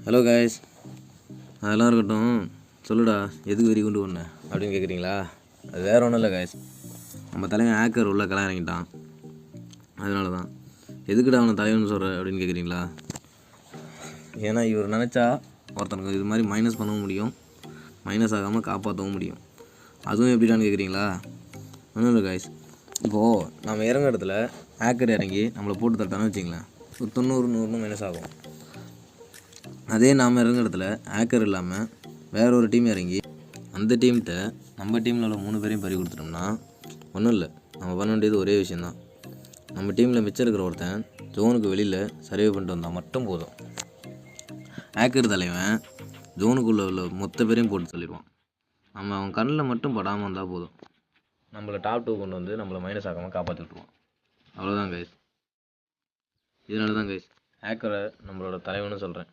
Hello guys, அதெல்லாம் இருக்கட்டும். சொல்லுடா, எதுக்கு வெறி கொண்டு ஒன்று அப்படின்னு கேட்குறீங்களா? அது வேறு ஒன்றும் இல்லை காய்ஸ். நம்ம தலைவன் ஹேக்கர் உள்ள கலை இறங்கிட்டான். அதனால தான். எதுக்குடா அவனை தலைவன் சொல்கிற அப்படின்னு கேட்குறீங்களா? ஏன்னா இவர் நினச்சா ஒருத்தனுக்கு இது மாதிரி மைனஸ் பண்ணவும் முடியும், மைனஸ் ஆகாமல் காப்பாற்றவும் முடியும். அதுவும் எப்படிடான்னு கேட்குறீங்களா? ஒன்றும் இல்லை காய்ஸ். இப்போது நம்ம இறங்குற இடத்துல ஹேக்கர் இறங்கி நம்மளை போட்டு தட்டான்னு வச்சிங்களேன், ஒரு 90-100 மைனஸ் ஆகும். அதே நாம் இறங்குற இடத்துல ஹேக்கர் இல்லாமல் வேற ஒரு டீம் இறங்கி அந்த டீம்கிட்ட நம்ம டீமில் உள்ள 3 பேரையும் பறி கொடுத்துட்டோம்னா ஒன்றும் இல்லை. நம்ம பண்ண வேண்டியது ஒரே விஷயந்தான். நம்ம டீமில் மிச்சம் இருக்கிற ஒருத்தன் ஜோனுக்கு வெளியில் சர்வே பண்ணிட்டு வந்தால் மட்டும் போதும். ஹேக்கர் தலைவன் ஜோனுக்குள்ளே உள்ள மொத்த பேரையும் போட்டு சொல்லிடுவான். நம்ம அவன் கண்ணில் மட்டும் படாமல் வந்தால் போதும், நம்மளை டாப் 2 கொண்டு வந்து நம்மளை மைனஸ் ஆகாமல் காப்பாற்றி விட்டுருவான். அவ்வளோதான் கைஸ். இதனால தான் கைஸ் ஹேக்கரை நம்மளோட தலைவன்னு சொல்கிறேன்.